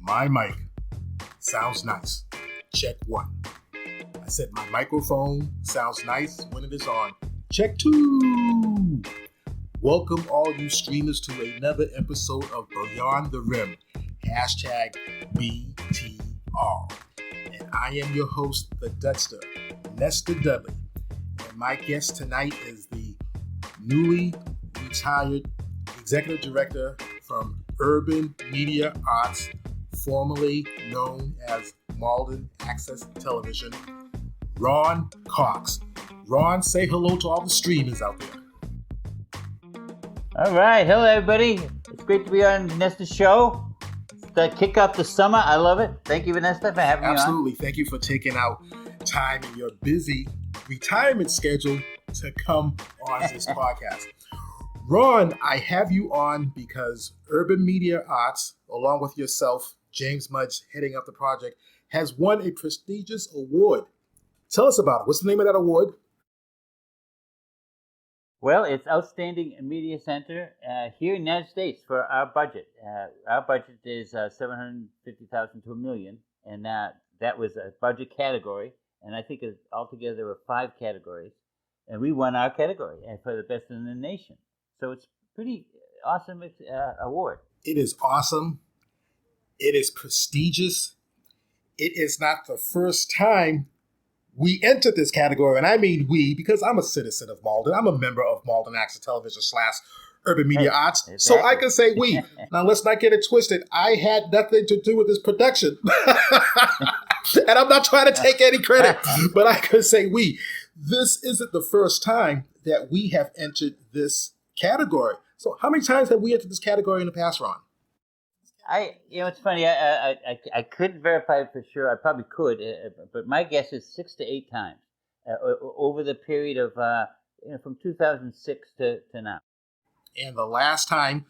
My mic sounds nice. Check 1. I said my microphone sounds nice when it is on. Check 2. Welcome all you streamers to another episode of Beyond the Rim. Hashtag BTR. And I am your host, the Dudster, Nestor Dudley. And my guest tonight is the newly retired executive director from Urban Media Arts, formerly known as Malden Access Television, Ron Cox. Ron, say hello to all the streamers out there. All right. Hello, everybody. It's great to be on Vanessa's show. To kick off the summer. I love it. Thank you, Vanessa, for having me on. Absolutely. Thank you for taking out time in your busy retirement schedule to come on this podcast. Ron, I have you on because Urban Media Arts, along with yourself, James Mudge, heading up the project, has won a prestigious award. Tell us about it. What's the name of that award? Well, it's Outstanding Media Center here in the United States for our budget. Our budget is $750,000 to $1 million, and that was a budget category. And I think altogether there were 5 categories, and we won our category for the best in the nation. So it's pretty awesome award. It is awesome. It is prestigious. It is not the first time we entered this category, and I mean we, because I'm a citizen of Malden. I'm a member of Malden Access Television / Urban Media Arts, exactly. So I can say we. Now, let's not get it twisted. I had nothing to do with this production. And I'm not trying to take any credit, but I can say we. This isn't the first time that we have entered this category. So how many times have we entered this category in the past, Ron? It's funny. I couldn't verify it for sure. I probably could, but my guess is 6 to 8 times over the period of from 2006 to now. And the last time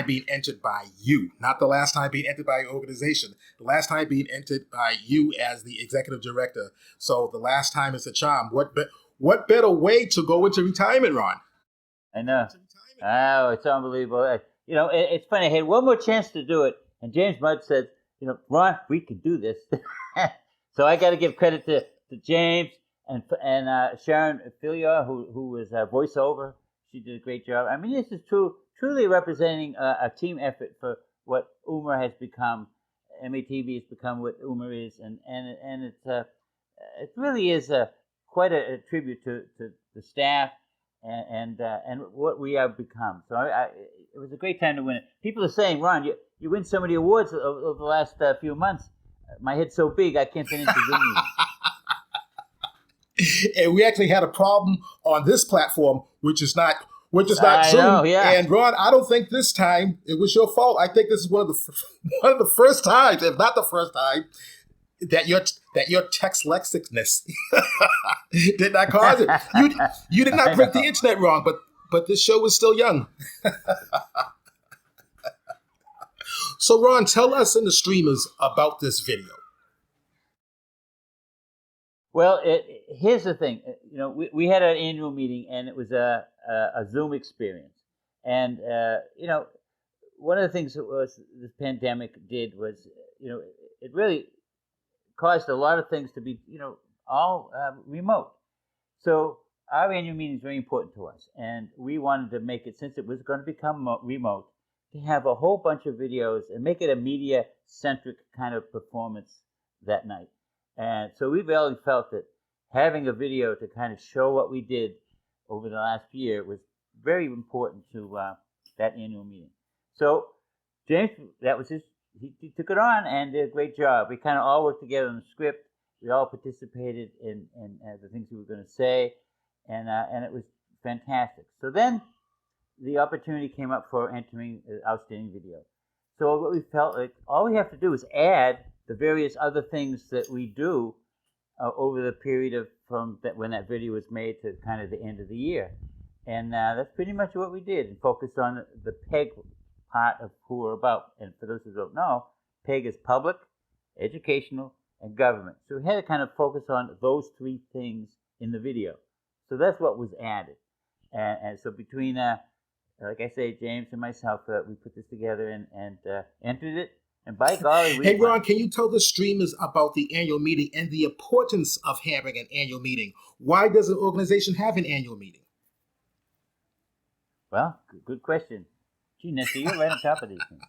being entered by you, not the last time being entered by your organization. The last time being entered by you as the executive director. So the last time is a charm. What better way to go into retirement, Ron? I know. Oh, it's unbelievable. It's funny. I had one more chance to do it, and James Mudge said, Ron, we can do this. So I got to give credit to James and Sharon Filior, who was voiceover. She did a great job. I mean, this is truly representing a team effort for what UMA has become. MATV has become what UMA is, and it really is quite a tribute to the staff and what we have become. So it was a great time to win it. People are saying, Ron, you win so many awards over the last few months. My head's so big I can't fit into winning. And we actually had a problem on this platform, which is not Zoom. Know, yeah. And Ron, I don't think this time it was your fault. I think this is one of the first times, if not the first time, that your text lexicness did not cause it. You did not break the internet wrong, but this show was still young. So Ron, tell us and the streamers about this video. Well, here's the thing. We had an annual meeting, and it was a Zoom experience. And one of the things that this pandemic did was, it really caused a lot of things to be, all remote. So our annual meeting is very important to us, and we wanted to make it, since it was going to become remote, to have a whole bunch of videos and make it a media-centric kind of performance that night. And so we really felt that having a video to kind of show what we did over the last year was very important to that annual meeting. So James, that was he took it on and did a great job. We kind of all worked together on the script. We all participated in the things we were going to say, and it was fantastic. So then the opportunity came up for entering Outstanding Video. So what we felt like, all we have to do is add the various other things that we do over the period of from that when that video was made to kind of the end of the year. And that's pretty much what we did, and focused on the PEG part of who we're about. And for those who don't know, PEG is public, educational, and government. So we had to kind of focus on those 3 things in the video. So that's what was added. And so between like I say, James and myself, we put this together and entered it. And by golly, we Hey, won. Ron, can you tell the streamers about the annual meeting and the importance of having an annual meeting? Why does an organization have an annual meeting? Well, good question. Gee, Nestor, you're right on top of these things.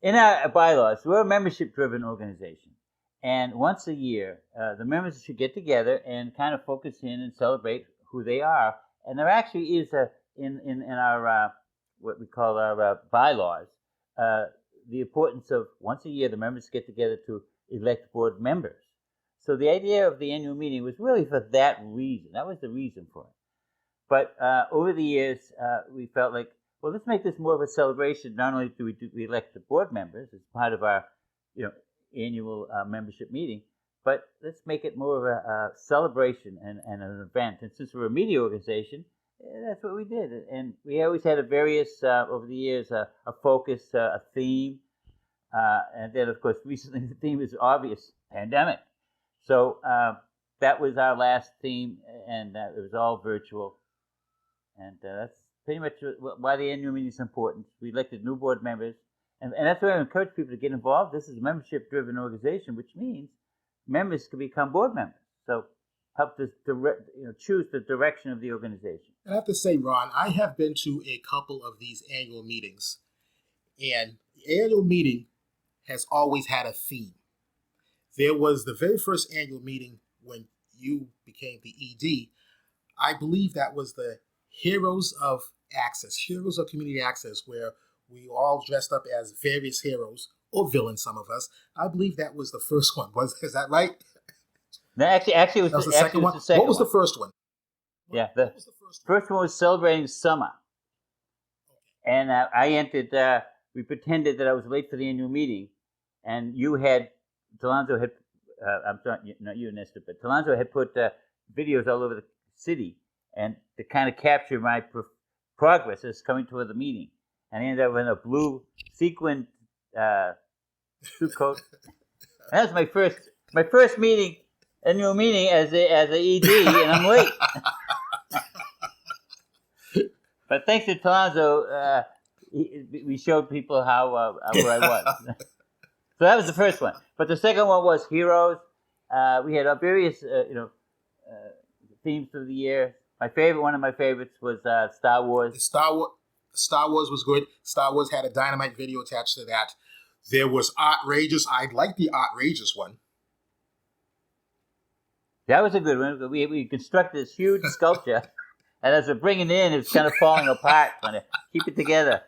In our bylaws, we're a membership-driven organization. And once a year, the members should get together and kind of focus in and celebrate who they are. And there actually is in our what we call our bylaws, the importance of once a year the members get together to elect board members. So the idea of the annual meeting was really for that reason. That was the reason for it. But over the years, we felt like, well, let's make this more of a celebration. Not only do we elect the board members as part of our, annual membership meeting, but let's make it more of a celebration and an event. And since we're a media organization, that's what we did. And we always had over the years, a focus, a theme. And then, of course, recently the theme is obvious, pandemic. So that was our last theme, and it was all virtual. And that's pretty much why the annual meeting is important. We elected new board members. And that's why I encourage people to get involved. This is a membership-driven organization, which means members can become board members. So help us choose the direction of the organization. I have to say, Ron, I have been to a couple of these annual meetings, and the annual meeting has always had a theme. There was the very first annual meeting when you became the ED. I believe that was the Heroes of Access, Heroes of Community Access, where we all dressed up as various heroes or villains, some of us. I believe that was the first one. Is that right? No, actually, it was the second one. What was the first one? Yeah, the first one was celebrating summer. And I entered, we pretended that I was late for the annual meeting. And Talonzo had, I'm sorry, not you, Nestor, but Talonzo had put videos all over the city and to kind of capture my progress as coming toward the meeting. And I ended up in a blue sequin suit coat. And that was my first meeting, annual meeting as a ED, and I'm late. But thanks to Talonzo, we showed people where I was. So that was the first one. But the second one was Heroes. We had various themes for the year. One of my favorites was Star Wars. Star Wars was good. Star Wars had a dynamite video attached to that. There was Outrageous. I liked the Outrageous one. That was a good one. We constructed this huge sculpture, and as we're bringing it in, it's kind of falling apart. Trying to keep it together.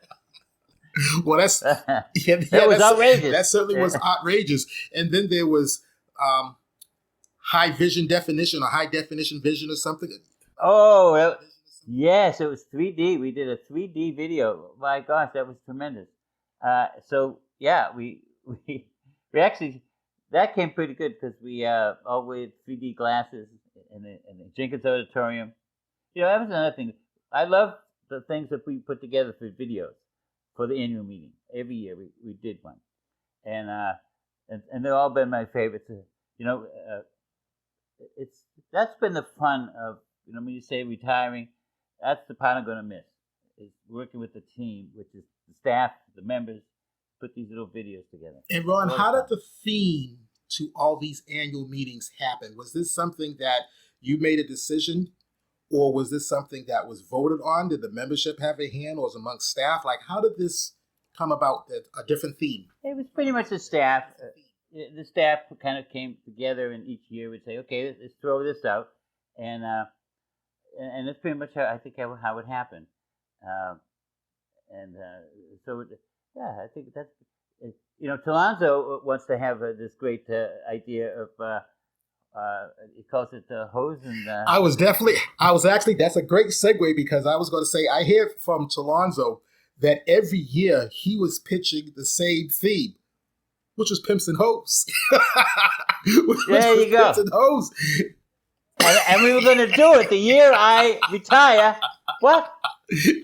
Well, that was outrageous. That certainly was outrageous. And then there was high definition vision or something. Oh, yes, it was 3D. We did a 3D video. My gosh, that was tremendous. So yeah, we actually, that came pretty good because we all wear 3D glasses in the Jenkins Auditorium. That was another thing. I love the things that we put together for videos for the annual meeting. Every year we did one, and they've all been my favorites. That's been the fun of when you say retiring. That's the part I'm going to miss, is working with the team, which is the staff, the members, put these little videos together. And Ron, how did the theme to all these annual meetings happen? Was this something that you made a decision, or was this something that was voted on? Did the membership have a hand, or was it amongst staff? Like, how did this come about, a different theme? It was pretty much the staff. The staff kind of came together, and each year would say, okay, let's throw this out. And that's pretty much how it happened. I think that's, Talonzo wants to have this great idea of, he calls it hose and... that's a great segue, because I was going to say, I hear from Talonzo that every year he was pitching the same theme, which was Pimps and Hoes. There you go. Pimps and Hoes. And we were going to do it the year I retire. What? This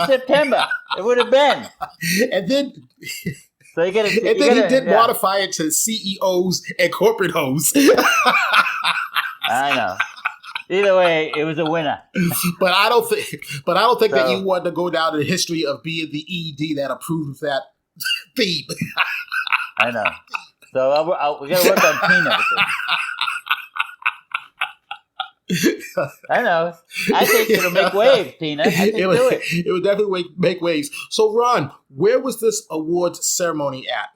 September. It would have been. And then... So he did modify it to CEOs and corporate hoes. I know. Either way, it was a winner. But I don't think that you want to go down in the history of being the ED that approved of that theme. I know. So we got to work on Tina with this. I know. I think it'll make waves, Tina. I think do it. It would definitely make waves. So, Ron, where was this awards ceremony at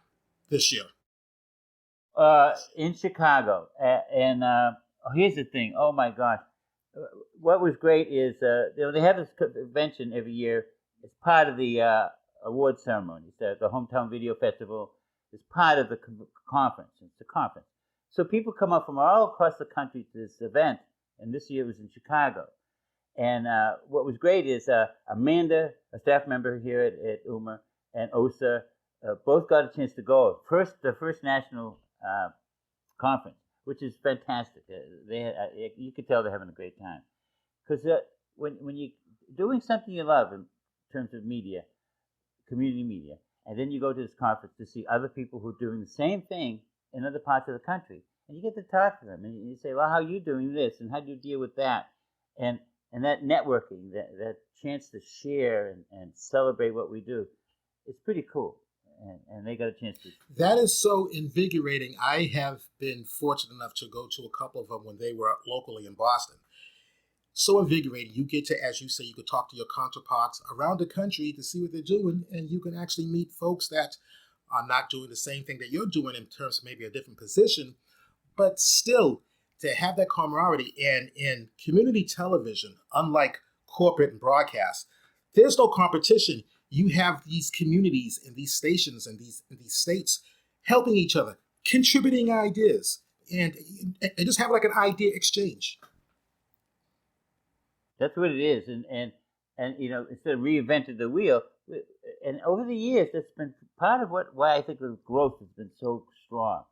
this year? In Chicago. And here's the thing. Oh, my gosh. What was great is they have this convention every year. It's part of the award ceremony. The Hometown Video Festival is part of the conference. It's a conference. So people come up from all across the country to this event. And this year it was in Chicago. And what was great is Amanda, a staff member here at UMA, and Osa both got a chance to go. The first national conference, which is fantastic. You could tell they're having a great time. Because when you're doing something you love in terms of media, community media, and then you go to this conference to see other people who are doing the same thing in other parts of the country, and you get to talk to them, and you say, well, how are you doing this, and how do you deal with that? And that networking, that chance to share and celebrate what we do, it's pretty cool. And they got a chance to. That is so invigorating. I have been fortunate enough to go to a couple of them when they were locally in Boston. So invigorating. You get to, as you say, you could talk to your counterparts around the country to see what they're doing, and you can actually meet folks that are not doing the same thing that you're doing in terms of maybe a different position. But still, to have that camaraderie, and in community television, unlike corporate and broadcast, there's no competition. You have these communities and these stations and these states helping each other, contributing ideas, and just have like an idea exchange. That's what it is, and instead of reinventing the wheel, and over the years, that's been part of why I think the growth has been so strong.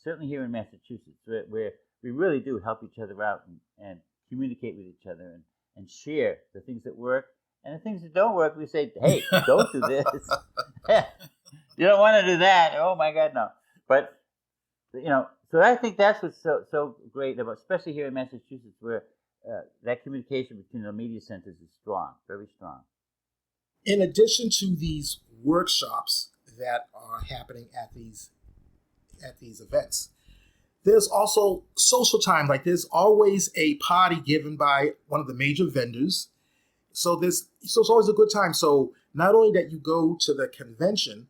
Certainly here in Massachusetts, where we really do help each other out and communicate with each other and share the things that work. And the things that don't work, we say, hey, don't do this. You don't want to do that. Oh, my God, no. But, so I think that's what's so great about, especially here in Massachusetts, where that communication between the media centers is strong, very strong. In addition to these workshops that are happening at these events, there's also social time. Like there's always a party given by one of the major vendors. So it's always a good time. So not only that you go to the convention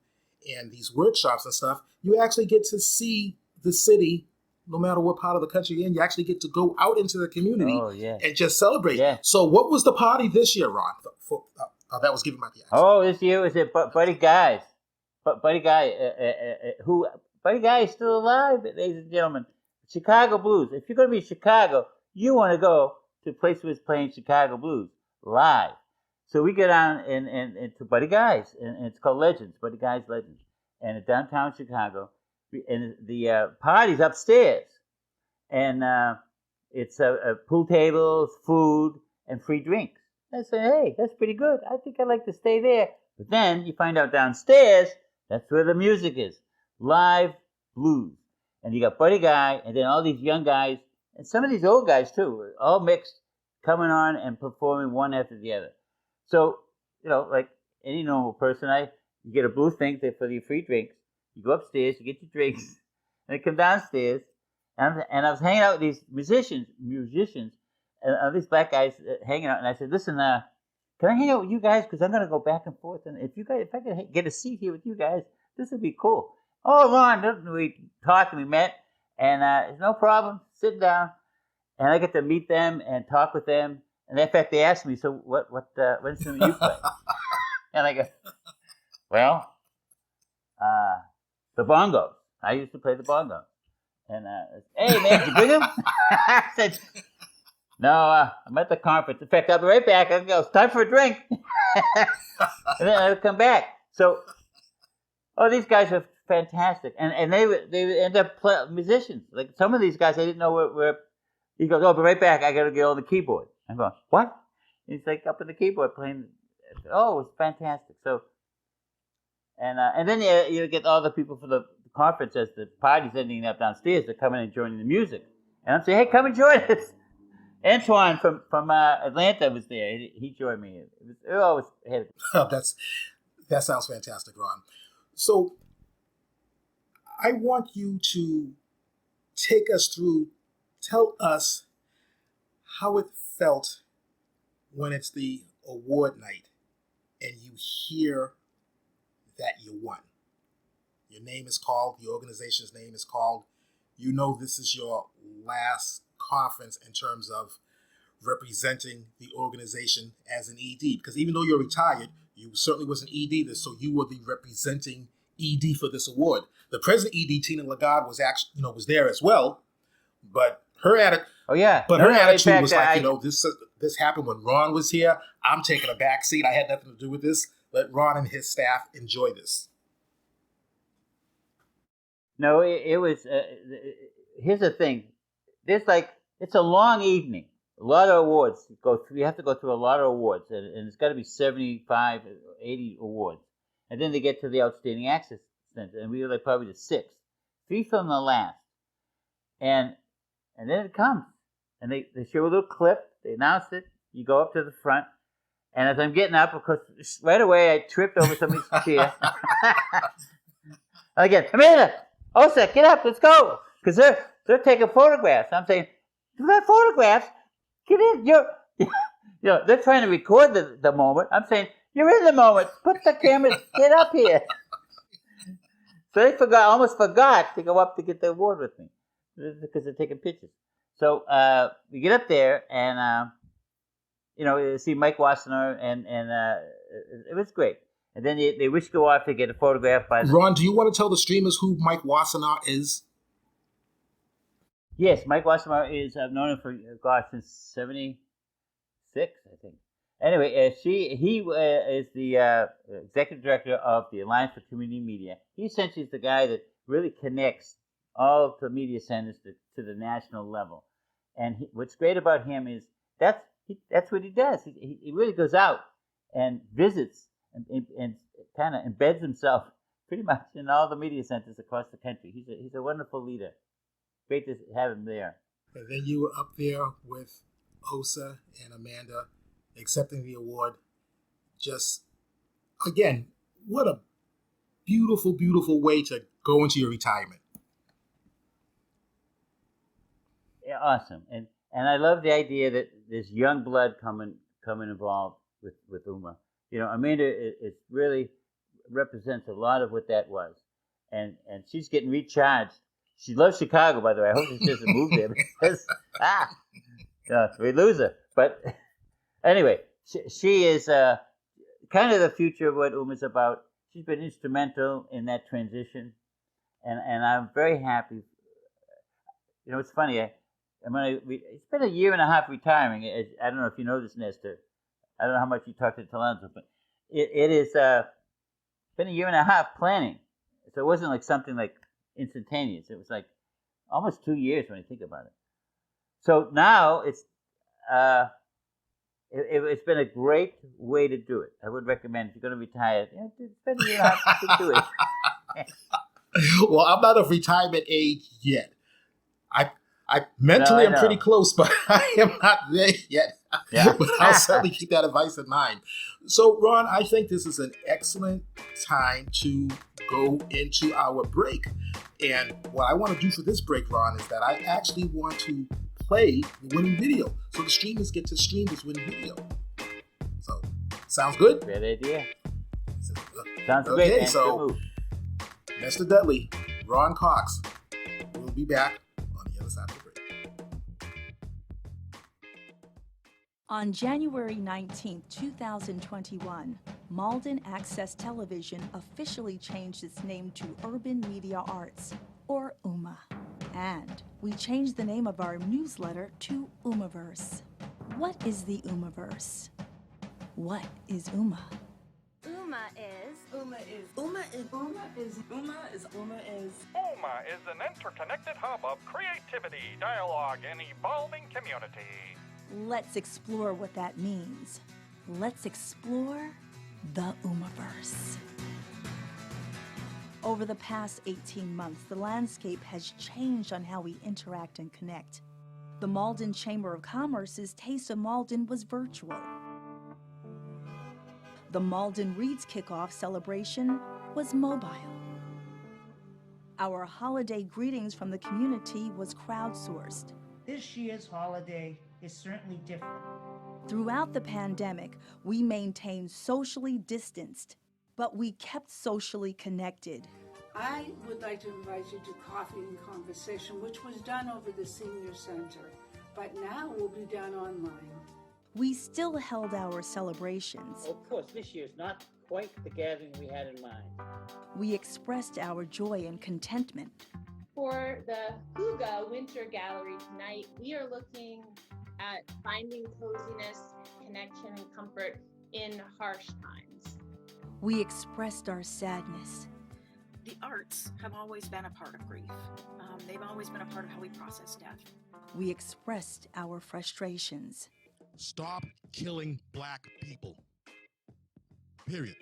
and these workshops and stuff, you actually get to see the city, no matter what part of the country you're in. You actually get to go out into the community and just celebrate. Yeah. So what was the party this year, Ron? That was given by the answer. Oh, this year was at Buddy Guy's. Buddy Guy, Buddy Guy is still alive, ladies and gentlemen. Chicago Blues. If you're going to be in Chicago, you want to go to a place where it's playing Chicago Blues live. So we get on and to Buddy Guy's, and it's called Legends, Buddy Guy's Legends, and it's downtown Chicago. And the party's upstairs, and it's pool tables, food, and free drinks. I say, hey, that's pretty good. I think I'd like to stay there. But then you find out downstairs, that's where the music is. Live blues. And you got Buddy Guy, and then all these young guys, and some of these old guys too, all mixed, coming on and performing one after the other. So, like any normal person, you get a blue thing for your free drinks. You go upstairs, you get your drinks, and you come downstairs. And I was hanging out with these musicians, and these black guys hanging out. And I said, listen, can I hang out with you guys? Because I'm going to go back and forth. And if I could get a seat here with you guys, this would be cool. Oh, Ron, we talked and we met. And no problem, sit down. And I get to meet them and talk with them. And in fact, they asked me, so what instrument you play? And I go, well, the bongos. I used to play the bongos. And hey, man, did you bring them? I said, no, I'm at the conference. In fact, I'll be right back. I'll go, it's time for a drink. And then I'll come back. So, these guys are fantastic. And they end up musicians. Like some of these guys, I didn't know where. He goes, oh, I'll be right back. I got to get on the keyboard. I'm going, what? He's like up on the keyboard playing. Oh, it's fantastic. So, and then you get all the people for the conference as the party's ending up downstairs. They're coming and joining the music. And I'm saying, hey, come and join us. Antoine from Atlanta was there. He joined me. It always had. That sounds fantastic, Ron. So I want you to take us through, tell us how it felt when it's the award night and you hear that you won. Your name is called, the organization's name is called. You know this is your last conference in terms of representing the organization as an ED. Because even though you're retired, you certainly was an ED, so you were the representing ED for this award. The present ED, Tina Lagarde, was actually, was there as well, but her attitude. Oh yeah, her attitude was like, this happened when Ron was here. I'm taking a back seat. I had nothing to do with this. Let Ron and his staff enjoy this. No, it was. Here's the thing. It's a long evening. A lot of awards you have to go through a lot of awards, and it's got to be 75, 80 awards, and then they get to the Outstanding Access Center, and we were probably the 6th, 3 from the last, and then it comes, and they show a little clip. They announced it. You go up to the front, and as I'm getting up, of course, right away I tripped over somebody's chair. Again, Amanda, Osa, get up, let's go, because they're taking photographs. I'm saying, do that photographs. Get in. They're trying to record the moment. I'm saying, you're in the moment. Put the camera, get up here. So they almost forgot to go up to get the award with me because they're taking pictures. So we get up there and, see Mike Wassenaar and it was great. And then they wish to go off to get a photograph by Ron, do you want to tell the streamers who Mike Wassenaar is? Yes, Mike Wassenaar is, I've known him since 76, I think. Anyway, he is the executive director of the Alliance for Community Media. He essentially is the guy that really connects all of the media centers to the national level. And what's great about him is that's what he does. He really goes out and visits and kind of embeds himself pretty much in all the media centers across the country. He's a wonderful leader. Great to have him there. And then you were up there with Osa and Amanda accepting the award. Just, again, what a beautiful, beautiful way to go into your retirement. Yeah, awesome. And I love the idea that there's young blood coming involved with UMA. Amanda is really represents a lot of what that was. And she's getting recharged. She loves Chicago, by the way. I hope she doesn't move there because we lose her. But anyway, she is kind of the future of what UMA's about. She's been instrumental in that transition, and I'm very happy. It's funny. It's been a year and a half retiring. I don't know if you know this, Nestor. I don't know how much you talked to Talenzo, but it is been a year and a half planning. So it wasn't like something like instantaneous. It was like almost 2 years when you think about it. So now it's been a great way to do it. I would recommend if you're going to retire, spend a year and a half to do it. Well, I'm not of retirement age yet. I mentally am pretty close, but I am not there yet. Yeah. But I'll certainly keep that advice in mind. So, Ron, I think this is an excellent time to go into our break. And what I want to do for this break, Ron, is that I actually want to play the winning video. So the streamers get to stream this winning video. So, sounds good? Great idea. Sounds great. Okay, so Mr. Dudley, Ron Cox, we'll be back on the other side of the break. On January 19, 2021, Malden Access Television officially changed its name to Urban Media Arts, or UMA. And we changed the name of our newsletter to UMAverse. What is the UMAverse? What is UMA? UMA is an interconnected hub of creativity, dialogue, and evolving community. Let's explore what that means. Let's explore the UMAverse. Over the past 18 months, the landscape has changed on how we interact and connect. The Malden Chamber of Commerce's Taste of Malden was virtual. The Malden Reads kickoff celebration was mobile. Our holiday greetings from the community was crowdsourced. This year's holiday is certainly different. Throughout the pandemic, we maintained socially distanced, but we kept socially connected. I would like to invite you to Coffee and Conversation, which was done over the Senior Center, but now will be done online. We still held our celebrations. Of course, this year's not quite the gathering we had in mind. We expressed our joy and contentment. For the Huga Winter Gallery tonight, we are looking at finding coziness, connection, and comfort in harsh times. We expressed our sadness. The arts have always been a part of grief. They've always been a part of how we process death. We expressed our frustrations. Stop killing black people. Period.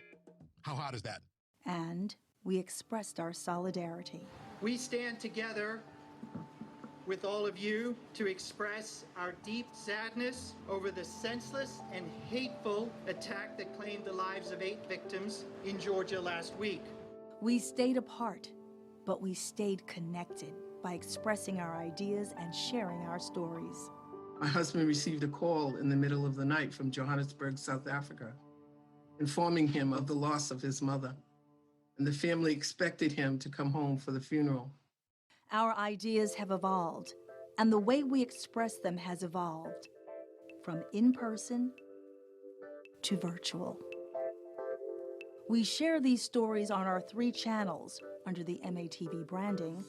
How hard is that? And we expressed our solidarity. We stand together with all of you to express our deep sadness over the senseless and hateful attack that claimed the lives of 8 victims in Georgia last week. We stayed apart, but we stayed connected by expressing our ideas and sharing our stories. My husband received a call in the middle of the night from Johannesburg, South Africa, informing him of the loss of his mother, and the family expected him to come home for the funeral. Our ideas have evolved, and the way we express them has evolved, from in-person to virtual. We share these stories on our 3 channels under the MATV branding,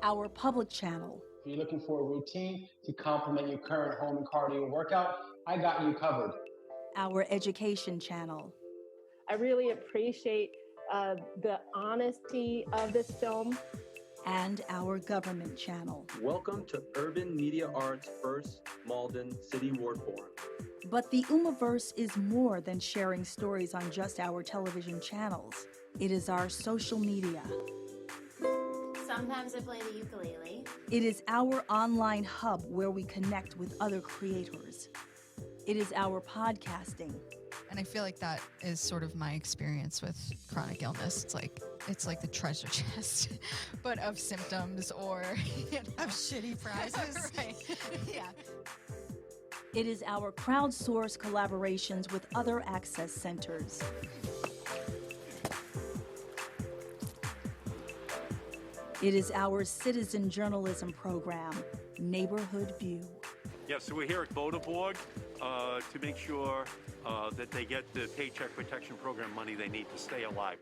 our public channel. If you're looking for a routine to complement your current home and cardio workout, I got you covered. Our education channel. I really appreciate the honesty of this film. And our government channel. Welcome to Urban Media Arts' first Malden City Ward Forum. But the UMAverse is more than sharing stories on just our television channels. It is our social media. Sometimes I play the ukulele. It is our online hub where we connect with other creators. It is our podcasting. And I feel like that is sort of my experience with chronic illness. It's like the treasure chest, but of symptoms or of shitty prizes. Right. Yeah. It is our crowdsourced collaborations with other access centers. It is our citizen journalism program, Neighborhood View. Yeah, so we're here at Vodaborg to make sure that they get the Paycheck Protection Program money they need to stay alive.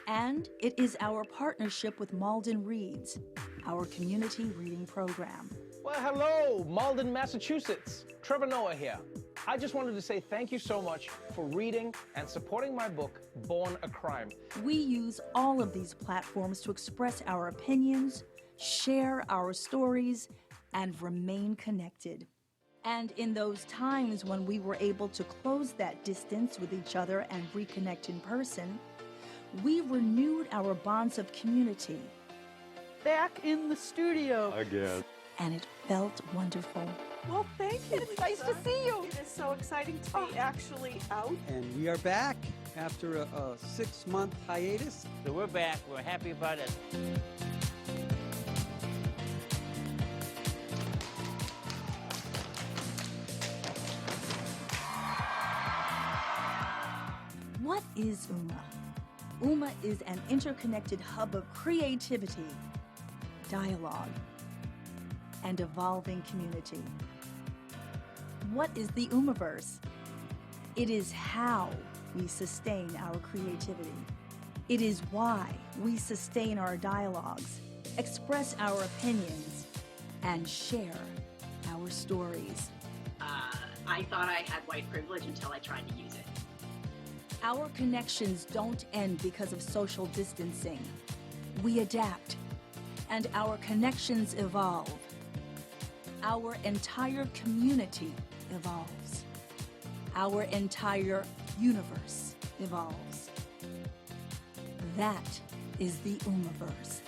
And it is our partnership with Malden Reads, our community reading program. Well, hello, Malden, Massachusetts. Trevor Noah here. I just wanted to say thank you so much for reading and supporting my book, Born a Crime. We use all of these platforms to express our opinions, share our stories, and remain connected. And in those times when we were able to close that distance with each other and reconnect in person, we renewed our bonds of community. Back in the studio. Again. And it felt wonderful. Well, thank you. It's nice to see you. It is so exciting to be actually out. And we are back after a 6-month hiatus. So we're back. We're happy about it. What is UMA? UMA is an interconnected hub of creativity, dialogue, and evolving community. What is the UMAverse? It is how we sustain our creativity. It is why we sustain our dialogues, express our opinions, and share our stories. I thought I had white privilege until I tried to use it. Our connections don't end because of social distancing. We adapt, and our connections evolve. Our entire community evolves. Our entire universe evolves. That is the UMAverse.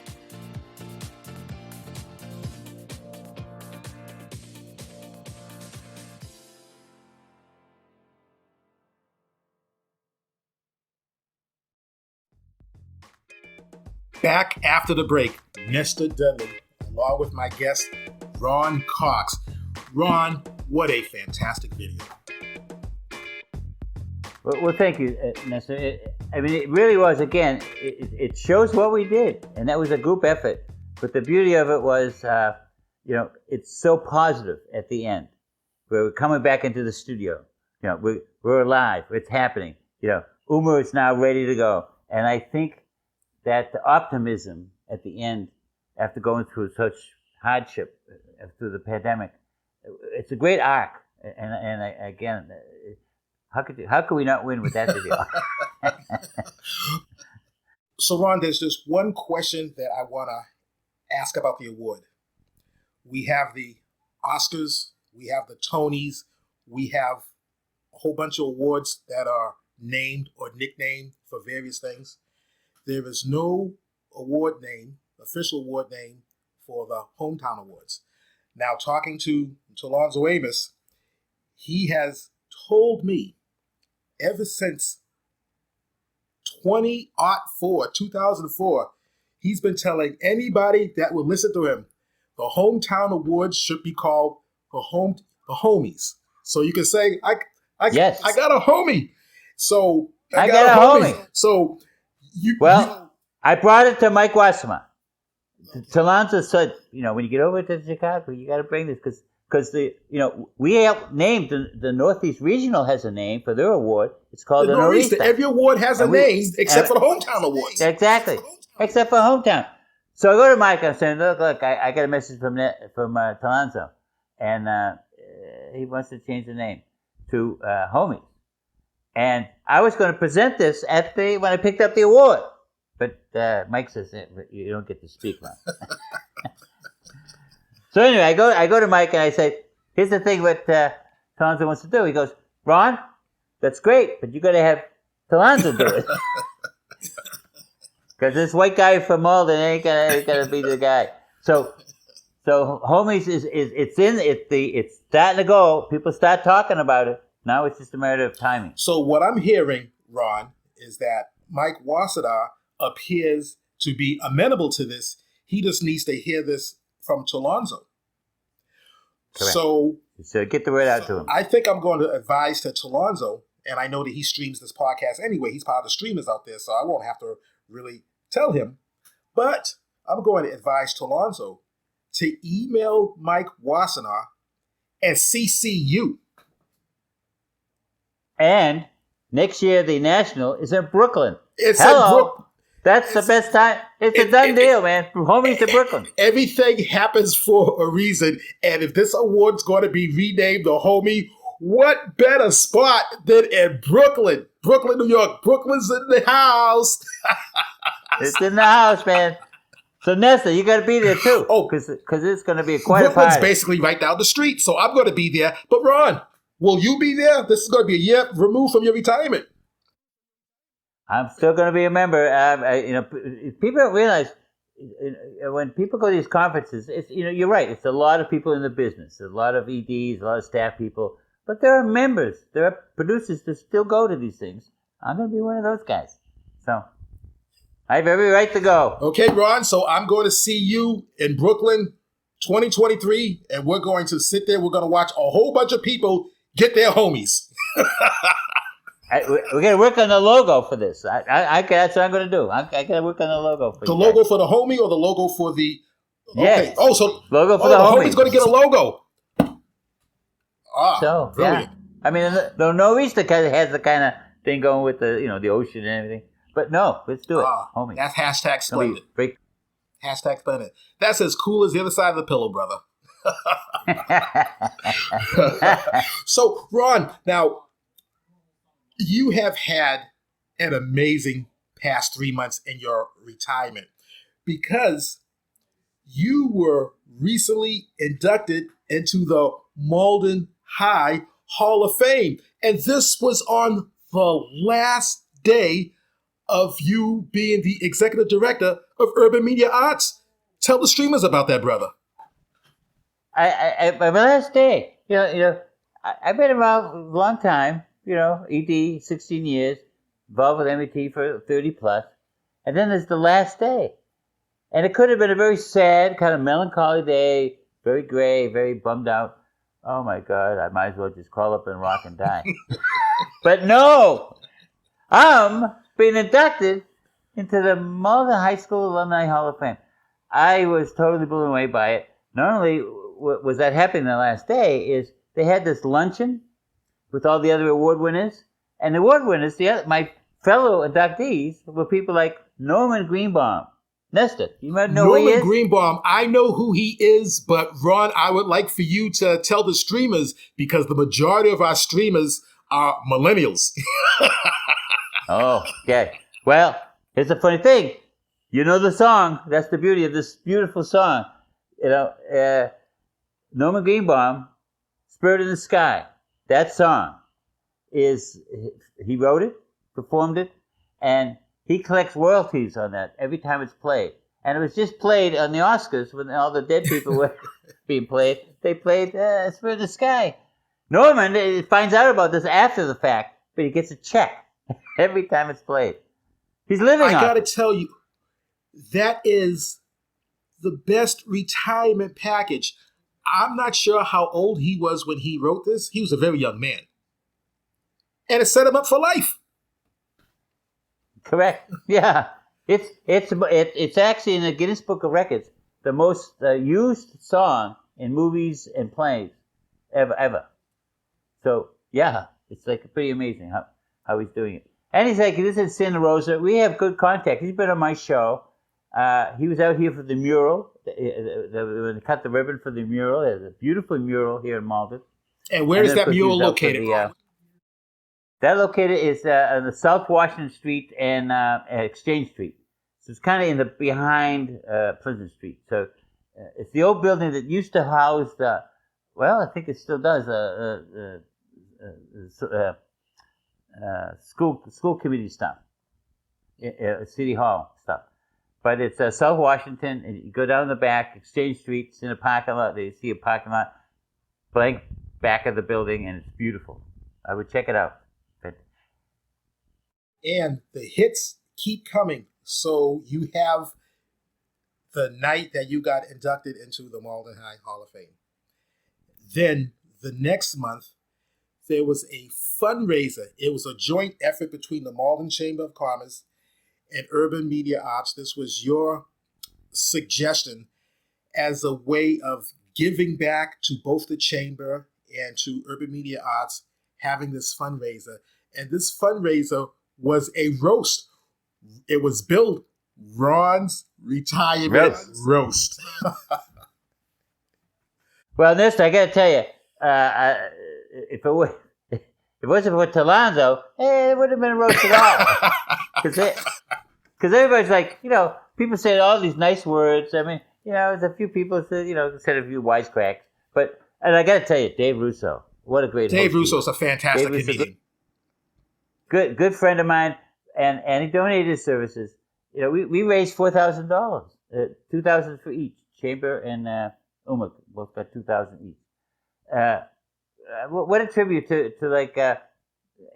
Back after the break, Mr. Dudley, along with my guest, Ron Cox. Ron, what a fantastic video. Well, thank you, Nestor. I mean, it really was, again, it shows what we did, and that was a group effort. But the beauty of it was, it's so positive at the end. We're coming back into the studio. We're alive. It's happening. UMA is now ready to go. And I think that the optimism at the end, after going through such hardship through the pandemic, it's a great arc. And again, how could we not win with that video? So, Ron, there's just one question that I want to ask about the award. We have the Oscars, we have the Tonys, we have a whole bunch of awards that are named or nicknamed for various things. There is no award name, official award name, for the Hometown Awards. Now, talking to Alonzo Amos, he has told me ever since 2004, he's been telling anybody that will listen to him, the Hometown Awards should be called the Homeys. So you can say, I got a homie. So I got a homie. So I brought it to Mike Wasserman. Talonzo said, when you get over to Chicago, you got to bring this because we have named the Northeast Regional has a name for their award. It's called the Nor'easter. Every award has a name except for the Hometown Awards. Exactly, except for Hometown. So I go to Mike and I'm saying, look, I got a message from Talonzo, and he wants to change the name to Homies. And I was going to present this when I picked up the award, but Mike says you don't get to speak, Ron. So anyway, I go to Mike and I say, here's the thing what Talonzo wants to do. He goes, Ron, that's great, but you got to have Talonzo do it. Because this white guy from Malden ain't gonna be the guy. So Homies it's starting to go. People start talking about it. Now it's just a matter of timing. So what I'm hearing, Ron, is that Mike Wasada appears to be amenable to this. He just needs to hear this from Talonzo. Correct. So get the word out to him. I think I'm going to advise to Talonzo, and I know that he streams this podcast anyway. He's part of the streamers out there, so I won't have to really tell him. But I'm going to advise Talonzo to email Mike Wassenaar and CC you. And next year, the National is in Brooklyn. That's the best time. It's a done deal, man. From Homies to Brooklyn. Everything happens for a reason. And if this award's going to be renamed the Homie, what better spot than in Brooklyn? Brooklyn, New York. Brooklyn's in the house. It's in the house, man. So, Nesta, you got to be there, too. Oh, because it's going to be quite a party. Brooklyn's basically right down the street, so I'm going to be there. But, Ron, will you be there? This is going to be a year removed from your retirement. I'm still going to be a member. People don't realize when people go to these conferences, you're right. It's a lot of people in the business, a lot of EDs, a lot of staff people. But there are members, there are producers that still go to these things. I'm going to be one of those guys. So I have every right to go. Okay, Ron. So I'm going to see you in Brooklyn 2023, and we're going to sit there. We're going to watch a whole bunch of people get their homies. We're going to work on the logo for this. That's what I'm going to do. I got to work on the logo for the logo for the homie or the logo for the. Okay. Yes. Oh, so logo for the homie's going to get a logo. So brilliant. Yeah. I mean, the Nor'easter has the kind of thing going with the the ocean and everything. But no, let's do it, homie. That's hashtag splendid. Hashtag splendid. That's as cool as the other side of the pillow, brother. So, Ron, now. You have had an amazing past 3 months in your retirement because you were recently inducted into the Malden High Hall of Fame. And this was on the last day of you being the executive director of Urban Media Arts. Tell the streamers about that, brother. My last day, I've been around a long time. ED, 16 years, involved with MATV for 30 plus. And then there's the last day. And it could have been a very sad, kind of melancholy day, very gray, very bummed out. Oh my God, I might as well just crawl up and rock and die. But no, I'm being inducted into the Malden High School Alumni Hall of Fame. I was totally blown away by it. Not only was that happening the last day, is they had this luncheon with all the other award winners. And the award winners, my fellow inductees, were people like Norman Greenbaum. Nesta, you might know who he is? Norman Greenbaum, I know who he is, but Ron, I would like for you to tell the streamers, because the majority of our streamers are millennials. Oh, okay. Well, here's the funny thing. You know the song. That's the beauty of this beautiful song. Norman Greenbaum, Spirit in the Sky. That song he wrote it, performed it, and he collects royalties on that every time it's played. And it was just played on the Oscars when all the dead people were being played. They played Spirit in the Sky. Norman finds out about this after the fact, but he gets a check every time it's played. He's living on it. I got to tell you, that is the best retirement package. I'm not sure how old he was when he wrote this. He was a very young man. And it set him up for life. Correct. Yeah. It's actually in the Guinness Book of Records, the most used song in movies and plays ever. So, yeah, it's like pretty amazing how he's doing it. And he's like, this is Santa Rosa. We have good contact. He's been on my show. He was out here for the mural. They cut the ribbon for the mural. There's a beautiful mural here in Malden. And where is that mural located? That located is on the South Washington Street and Exchange Street. So it's kind of in the behind Pleasant Street. So it's the old building that used to house I think it still does, school committee stuff, city hall stuff. But it's South Washington, and you go down the back, Exchange Street, it's in a parking lot. They see a parking lot, blank back of the building, and it's beautiful. I would check it out. And the hits keep coming. So you have the night that you got inducted into the Malden High Hall of Fame. Then the next month, there was a fundraiser. It was a joint effort between the Malden Chamber of Commerce and Urban Media Arts. This was your suggestion as a way of giving back to both the Chamber and to Urban Media Arts, having this fundraiser. And this fundraiser was a roast. It was billed Ron's Retirement Roast. Well, Nesta, I got to tell you, if it wasn't for Talonzo, it wouldn't have been a roast at all. Because everybody's like, people say all these nice words. I mean, there's a few people said a few wisecracks. And I got to tell you, Dave Russo, what a great host. Dave Russo's a fantastic comedian. Good friend of mine, and he donated his services. We raised $4,000, $2,000 for each. Chamber and Uma both got $2,000 each. What a tribute to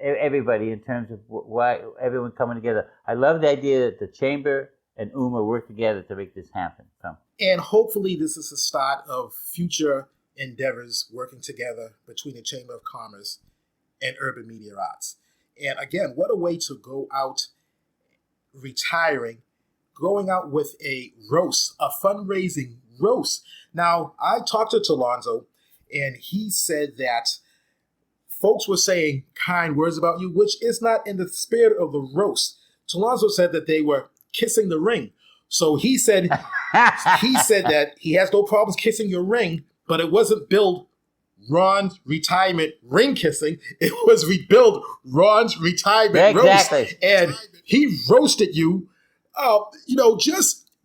everybody in terms of why everyone coming together. I love the idea that the Chamber and Uma work together to make this happen. So. And hopefully this is the start of future endeavors working together between the Chamber of Commerce and Urban Media Arts. And again, what a way to go out retiring, going out with a roast, a fundraising roast. Now, I talked to Talonzo, and he said that folks were saying kind words about you, which is not in the spirit of the roast. Talonzo said that they were kissing the ring. So he said that he has no problems kissing your ring, but it wasn't billed Ron's Retirement Ring Kissing. It was rebuild Ron's Retirement Roast. And he roasted you,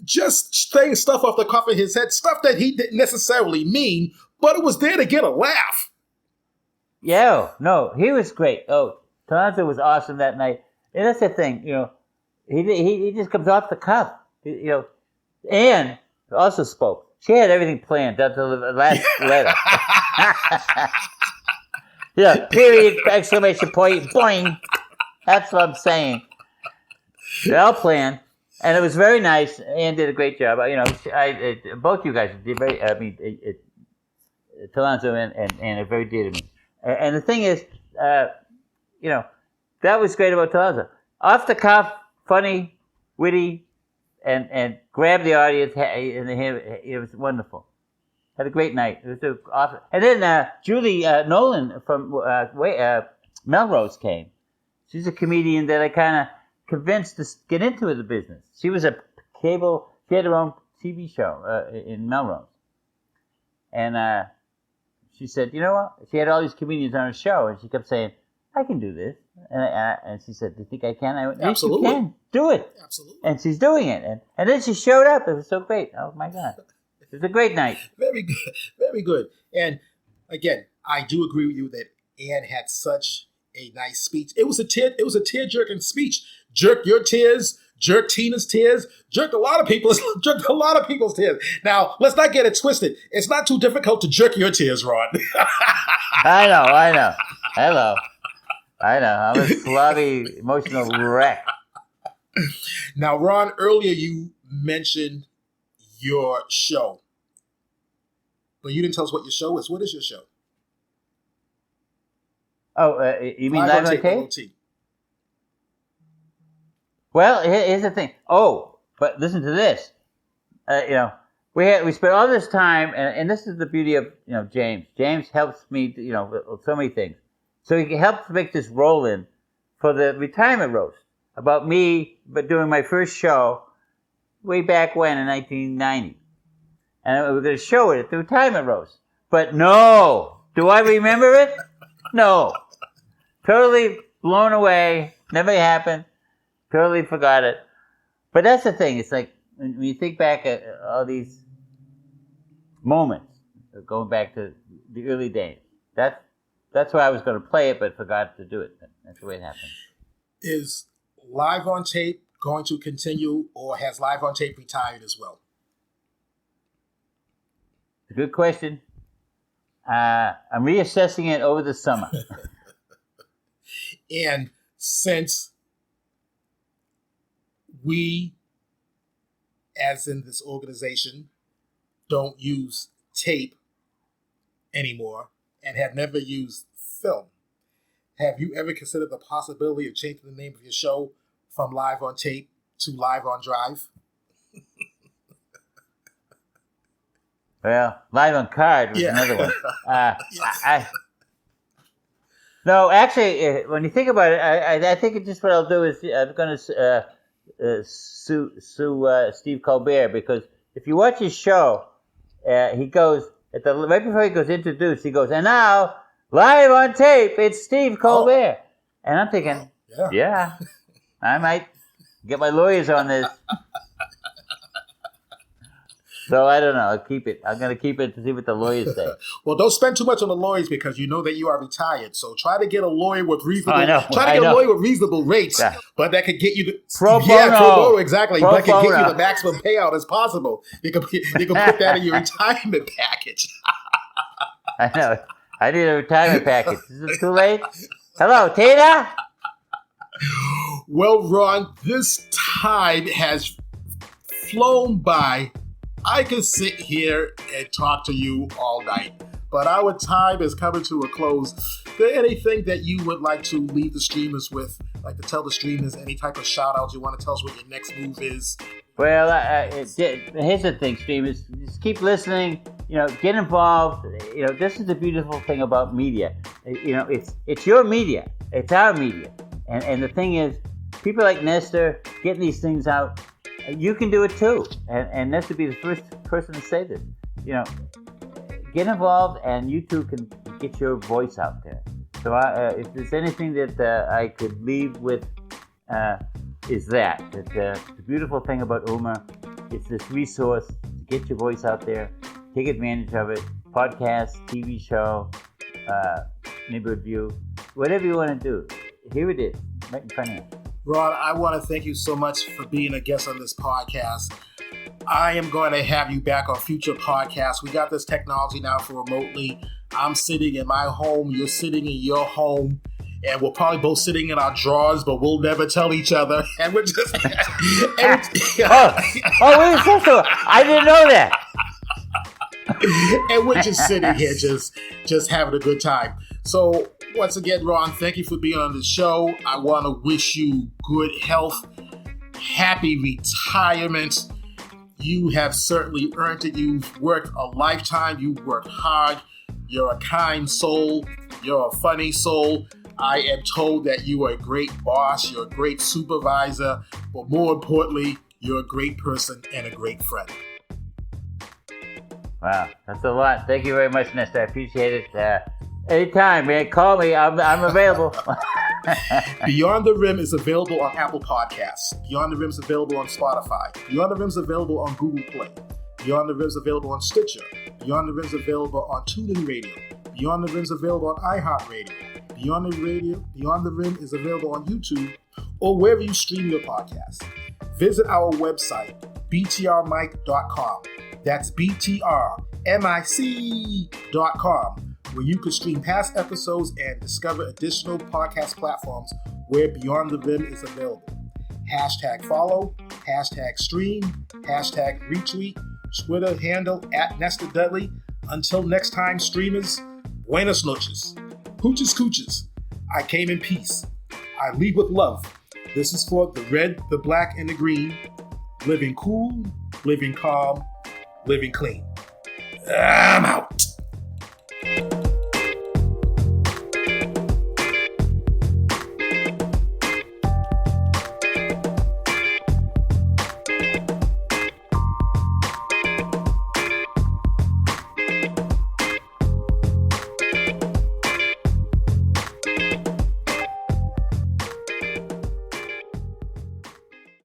just saying stuff off the cuff of his head, stuff that he didn't necessarily mean, but it was there to get a laugh. Yeah, no, he was great. Oh, Talonzo was awesome that night. And that's the thing, he just comes off the cuff, and also spoke. She had everything planned down to the last letter. Period, exclamation point, boing. That's what I'm saying. They're all planned. And it was very nice. Ann did a great job. Both you guys did very. Talonzo and are very dear to me. And the thing is, that was great about Talonzo. Off the cuff, funny, witty, and grabbed the audience. And it was wonderful. Had a great night. It was awesome. And then Julie Nolan from Melrose came. She's a comedian that I kind of convinced to get into the business. She was she had her own TV show in Melrose. And she said, you know what? She had all these comedians on her show, and she kept saying, I can do this. And she said, do you think I can? I went, yes, Absolutely. you can. Do it. Absolutely. And she's doing it. And then she showed up. It was so great. Oh, my God. It was a great night. Very good. Very good. And again, I do agree with you that Ann had such a nice speech. It was a tear-jerking speech. Jerk your tears, jerk Tina's tears, jerked a lot of people's tears. Now, let's not get it twisted. It's not too difficult to jerk your tears, Ron. I know. Hello. I know. I'm a slobby, emotional wreck. Now, Ron, earlier you mentioned your show, but you didn't tell us what your show is. What is your show? Oh, you mean Live on Tape? Well, here's the thing. Oh, but listen to this. We spent all this time, and this is the beauty of James. James helps me, with so many things. So he helped make this roll in for the retirement roast about me, but doing my first show way back when in 1990, and we were going to show it at the retirement roast. But no, do I remember it? No, totally blown away. Never happened. Totally forgot it. But that's the thing. It's like when you think back at all these moments, going back to the early days. That's why I was going to play it, but forgot to do it. That's the way it happened. Is Live on Tape going to continue, or has Live on Tape retired as well? It's a good question. I'm reassessing it over the summer. And since we, as in this organization, don't use tape anymore and have never used film, have you ever considered the possibility of changing the name of your show from Live on Tape to Live on Drive? Well, Live on Card was another one. Yes. No, actually, when you think about it, I think it's just what I'll do is I'm going to sue Steve Colbert, because if you watch his show, he goes right before he goes introduced, he goes, and now Live on Tape, it's Steve Colbert, and I'm thinking, yeah, I might get my lawyers on this. So I don't know. I'll keep it. I'm going to keep it to see what the lawyers say. Well, don't spend too much on the lawyers, because you know that you are retired. So try to get a lawyer with reasonable. A lawyer with reasonable rates, but that could get you the pro bono. Yeah, pro bono, exactly. Pro but can get bono. you the maximum payout as possible. You can put that in your retirement package. I know. I need a retirement package. Is it too late? Hello, Tina. Well, Ron, this time has flown by. I could sit here and talk to you all night, but our time is coming to a close. Is there anything that you would like to leave the streamers with, like to tell the streamers any type of shout out? You want to tell us what your next move is? Well, here's the thing, streamers. Just keep listening. Get involved. This is the beautiful thing about media. It's your media. It's our media. And the thing is, people like Nestor getting these things out. You can do it too, and Ness would be the first person to say this. Get involved, and you too can get your voice out there. So if there's anything that I could leave with, is that the beautiful thing about UMA, it's this resource to get your voice out there, take advantage of it. Podcast, TV show, neighborhood view, whatever you want to do. Here it is, right in front of you. Ron, I want to thank you so much for being a guest on this podcast. I am going to have you back on future podcasts. We got this technology now for remotely. I'm sitting in my home. You're sitting in your home. and we're probably both sitting in our drawers, but we'll never tell each other. And we're just... we're supposed to... I didn't know that. And we're just sitting here just having a good time. So once again, Ron, thank you for being on the show. I want to wish you good health, happy retirement. You have certainly earned it. You've worked a lifetime. You've worked hard. You're a kind soul. You're a funny soul. I am told that you are a great boss. You're a great supervisor. But more importantly, you're a great person and a great friend. Wow, that's a lot. Thank you very much, Nestor. I appreciate it. Anytime, man. Call me. I'm available. Beyond the Rim is available on Apple Podcasts. Beyond the Rim is available on Spotify. Beyond the Rim is available on Google Play. Beyond the Rim is available on Stitcher. Beyond the Rim is available on TuneIn Radio. Beyond the Rim is available on iHeartRadio. Beyond the Rim is available on YouTube or wherever you stream your podcasts. Visit our website, btrmic.com. That's btrmic.com, where you can stream past episodes and discover additional podcast platforms where Beyond the Rim is available. #follow, #stream, #retweet, Twitter handle @NestorDudley. Until next time, streamers, buenas noches. Hooches cooches. I came in peace. I leave with love. This is for the red, the black, and the green. Living cool, living calm, living clean. I'm out.